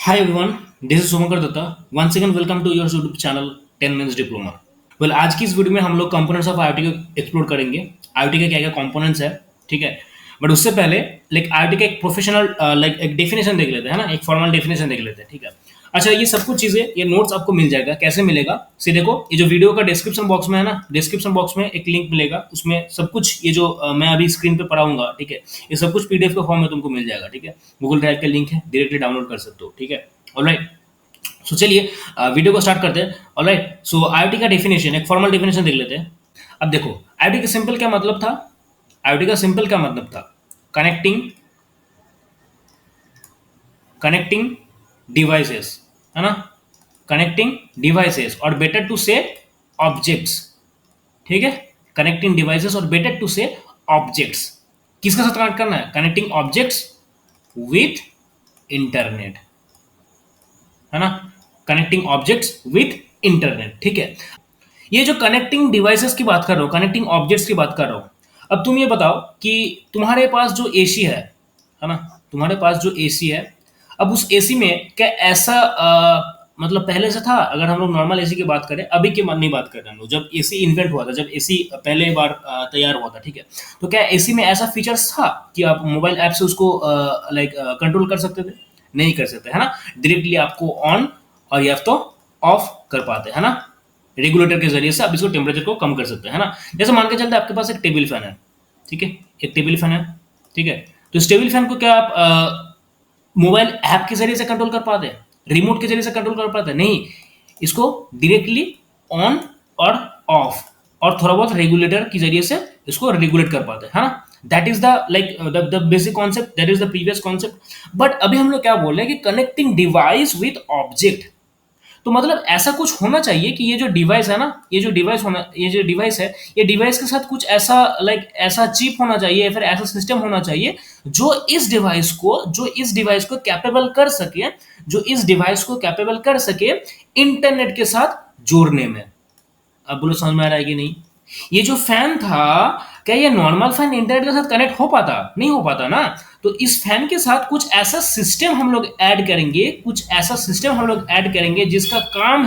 Hi everyone, this is Sumakar Datta. Once again, welcome to your YouTube channel 10 Minutes Diploma. Well, आज की इस video में हम लोग कंपोनेंट्स ऑफ IoT को एक्सप्लोर करेंगे. IoT के क्या क्या कंपोनेंट्स है, ठीक है. बट उससे पहले लाइक IoT का एक प्रोफेशनल लाइक एक डेफिनेशन देख लेते हैं ना, एक फॉर्मल डेफिनेशन देख लेते हैं, ठीक है. अच्छा, ये सब कुछ चीजें, ये नोट्स आपको मिल जाएगा. कैसे मिलेगा? सी देखो, ये जो वीडियो का डिस्क्रिप्शन बॉक्स में है ना, डिस्क्रिप्शन बॉक्स में एक लिंक मिलेगा. उसमें सब कुछ ये जो मैं अभी स्क्रीन पे पढ़ाऊंगा, ठीक है, ये सब कुछ पीडीएफ के फॉर्म में तुमको मिल जाएगा, ठीक है. गूगल ड्राइव का लिंक है, डायरेक्टली डाउनलोड कर सकते हो, ठीक है. ऑलराइट, सो चलिए वीडियो को स्टार्ट करते हैं. ऑलराइट, सो आईओटी का डेफिनेशन, एक फॉर्मल डेफिनेशन देख लेते हैं. अब देखो, आईओटी का सिंपल क्या मतलब था? आईओटी का सिंपल क्या मतलब था? कनेक्टिंग कनेक्टिंग डिवाइसेस, है ना. कनेक्टिंग डिवाइसेस और बेटर टू से ऑब्जेक्ट्स, ठीक है. कनेक्टिंग डिवाइसेस और बेटर टू से ऑब्जेक्ट्स. किसके साथ कनेक्ट करना है? कनेक्टिंग ऑब्जेक्ट्स विथ इंटरनेट, है ना. कनेक्टिंग ऑब्जेक्ट्स विथ इंटरनेट, ठीक है. ये जो कनेक्टिंग डिवाइसेस की बात कर रहा हूँ, कनेक्टिंग ऑब्जेक्ट्स की बात कर रहा हूँ. अब तुम ये बताओ कि तुम्हारे पास जो एसी है ना, तुम्हारे पास जो एसी है, अब उस एसी में क्या ऐसा मतलब पहले से था? अगर हम लोग नॉर्मल एसी की बात करें, अभी की नहीं बात कर रहे हम लोग, जब एसी इन्वेंट हुआ था, जब एसी पहले बार तैयार हुआ था, ठीक है, तो क्या एसी में ऐसा फीचर्स था कि आप मोबाइल ऐप से उसको लाइक कंट्रोल कर सकते थे? नहीं कर सकते, है ना. डायरेक्टली आपको ऑन और या तो ऑफ कर पाते, है ना. रेगुलेटर के जरिए से आप इसको टेम्परेचर को कम कर सकते हैं, है ना. जैसे मान के चलते आपके पास एक टेबल फैन है, ठीक है, एक टेबल फैन है, ठीक है. तो इस टेबल फैन को क्या आप मोबाइल ऐप के जरिए से कंट्रोल कर पाते हैं? रिमोट के जरिए से कंट्रोल कर पाते हैं? नहीं. इसको डायरेक्टली ऑन और ऑफ और थोड़ा बहुत रेगुलेटर के जरिए से इसको रेगुलेट कर पाते हैं, है ना. That is the like the basic concept, that is the previous concept. But अभी हम लोग क्या बोल रहे हैं कि कनेक्टिंग डिवाइस विथ ऑब्जेक्ट. तो मतलब ऐसा कुछ होना चाहिए कि ये जो डिवाइस है ना, ये जो डिवाइस है, ये डिवाइस के साथ कुछ ऐसा लाइक ऐसा चिप होना चाहिए या फिर ऐसा सिस्टम होना चाहिए जो इस डिवाइस को कैपेबल कर सके इंटरनेट के साथ जोड़ने में. अब बोलो, समझ में आ रहा है कि नहीं? ये जो फैन था, क्या ये नॉर्मल फैन इंटरनेट के साथ कनेक्ट हो पाता? नहीं हो पाता ना. तो इस फैन के साथ कुछ ऐसा सिस्टम हम लोग ऐड करेंगे जिसका काम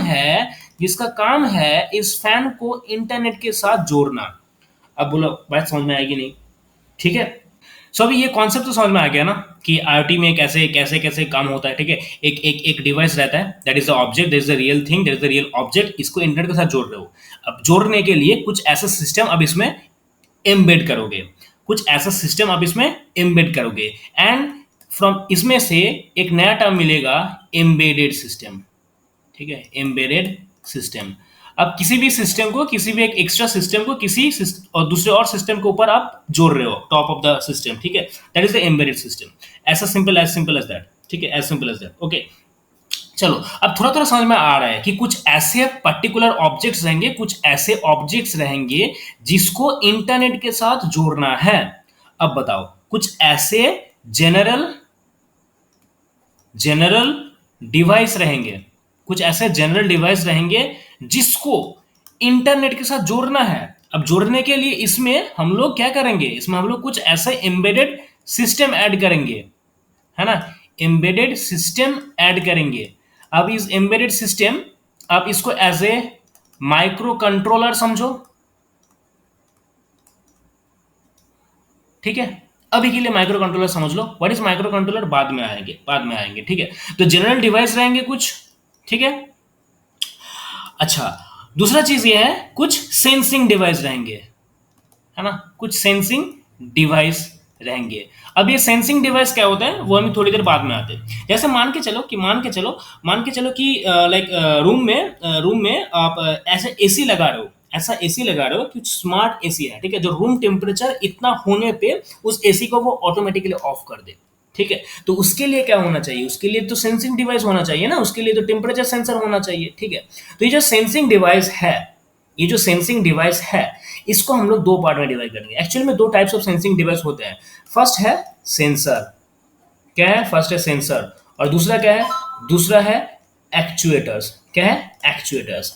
है इस फैन को इंटरनेट के साथ जोड़ना. अब बोलो, बात समझ में आएगी नहीं? ठीक है. सो अभी ये कॉन्सेप्ट तो समझ में आ गया ना कि आईओटी में कैसे कैसे कैसे काम होता है, ठीक है. एक एक एक डिवाइस रहता है, that is the object, that is the real thing, that is the real object. इसको इंटरनेट के साथ जोड़ रहे हो. अब जोड़ने के लिए कुछ ऐसा सिस्टम अब इसमें एम्बेड करोगे, एंड फ्रॉम इसमें से एक नया टर्म मिलेगा, एम्बेडेड सिस्टम, ठीक है. Embedded system. अब किसी भी सिस्टम को, किसी भी एक एक्स्ट्रा सिस्टम को और दूसरे और सिस्टम के ऊपर आप जोड़ रहे हो, टॉप ऑफ द सिस्टम, ठीक है. That is the embedded system. ऐसा सिंपल एज दैट, ठीक है, as simple as that. Okay, चलो अब थोड़ा थोड़ा समझ में आ रहा है कि कुछ ऐसे पर्टिकुलर ऑब्जेक्ट्स रहेंगे जिसको इंटरनेट के साथ जोड़ना है. अब बताओ, कुछ ऐसे जनरल जनरल डिवाइस रहेंगे, जिसको इंटरनेट के साथ जोड़ना है. अब जोड़ने के लिए इसमें हम लोग क्या करेंगे? इसमें हम लोग कुछ ऐसे एम्बेडेड सिस्टम ऐड करेंगे, है ना. एम्बेडेड सिस्टम ऐड करेंगे. अब इस एम्बेडेड सिस्टम, आप इसको एज ए माइक्रो कंट्रोलर समझो, ठीक है. अभी के लिए माइक्रो कंट्रोलर समझ लो. What is micro controller? बाद में आएंगे, ठीक है. तो जनरल डिवाइस रहेंगे कुछ, ठीक है. अच्छा, दूसरा चीज ये है, कुछ सेंसिंग डिवाइस रहेंगे, है ना. कुछ सेंसिंग डिवाइस रहेंगे. अब ये सेंसिंग डिवाइस क्या होता है वो हम थोड़ी देर बाद में आते हैं. जैसे मान के चलो कि लाइक रूम में आप ऐसा एसी लगा रहे हो, कुछ स्मार्ट एसी है, ठीक है, जो रूम टेम्परेचर इतना होने पे उस एसी को वो ऑटोमेटिकली ऑफ कर दे, ठीक है. तो उसके लिए क्या होना चाहिए? उसके लिए तो सेंसिंग डिवाइस होना चाहिए ना, उसके लिए तो टेम्परेचर सेंसर होना चाहिए, ठीक है. तो ये जो सेंसिंग डिवाइस है, इसको हम लोग दो पार्ट में डिवाइड करेंगे. एक्चुअली में दो टाइप्स ऑफ सेंसिंग डिवाइस होते हैं. फर्स्ट है सेंसर. क्या है? फर्स्ट है सेंसर. और दूसरा क्या है? दूसरा है एक्चुएटर्स. क्या है? एक्चुएटर्स.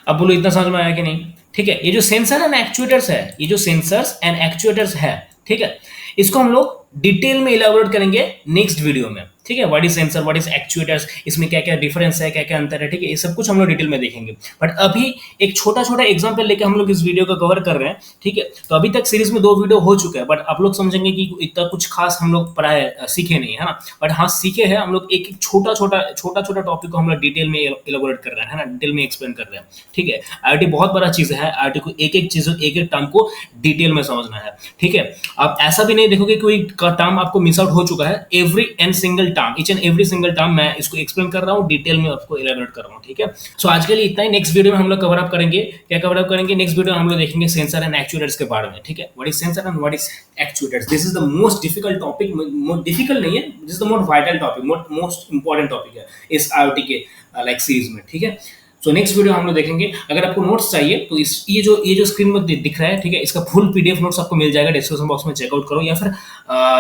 अब बोलो, इतना समझ में आया कि नहीं? ठीक है. ये जो सेंसर एंड एक्चुएटर्स है, ये जो सेंसर्स एंड एक्चुएटर्स है, ठीक है, इसको हम लोग डिटेल में इलाबोरेट करेंगे नेक्स्ट वीडियो में. ठीक है, what is sensor, what is actuators, इसमें क्या क्या डिफरेंस है, क्या क्या अंतर है, ठीक है, ये सब कुछ हम लोग डिटेल में देखेंगे। बट अभी एक छोटा छोटा एग्जांपल लेके हम लोग इस वीडियो को कवर कर रहे हैं, ठीक है। तो अभी तक सीरीज में 2 वीडियो हो चुका है, बट आप लोग समझेंगे कि इतना कुछ खास हम लोग पढ़ाए सीखे नहीं है ना, बट हाँ सीखे हैं हम लोग। एक एक छोटा छोटा टॉपिक को हम लोग डिटेल में इलेबोरेट कर रहे हैं, है ना, डिटेल में एक्सप्लेन कर रहे हैं, ठीक है। आईआईटी बहुत बड़ा चीज है, आईआईटी को एक एक चीज, एक एक टर्म को डिटेल में समझना है, ठीक है। आप ऐसा भी नहीं देखोगे कोई टर्म आपको मिस आउट हो चुका है। Every and single term, each and every single term मैं इसको एक्सप्लेन कर रहा हूँ, डिटेल में आपको इलेबोरेट कर रहा हूँ, ठीक है। सो आज के लिए इतना ही। नेक्स्ट वीडियो में हम लोग कवर अप करेंगे, क्या कवर अप करेंगे नेक्स्ट वीडियो में हम लोग देखेंगे सेंसर एंड एक्चुएटर्स के बारे में, ठीक है। What is sensor and what is actuators, this is the most difficult topic, difficult नहीं है, this is the most vital topic, most important topic है इस आईओटी के लाइक सीरीज में, ठीक है। सो नेक्स्ट वीडियो हम लोग देखेंगे। अगर आपको नोट्स चाहिए तो इस ये जो स्क्रीन में दिख रहा है, ठीक है, इसका फुल पीडीएफ नोट्स आपको मिल जाएगा, डिस्क्रिप्शन बॉक्स में चेकआउट करो, या फिर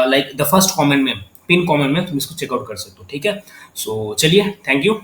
लाइक द फर्स्ट कमेंट में, पिन कमेंट में तुम इसको चेकआउट कर सकते हो, ठीक है। सो चलिए, थैंक यू।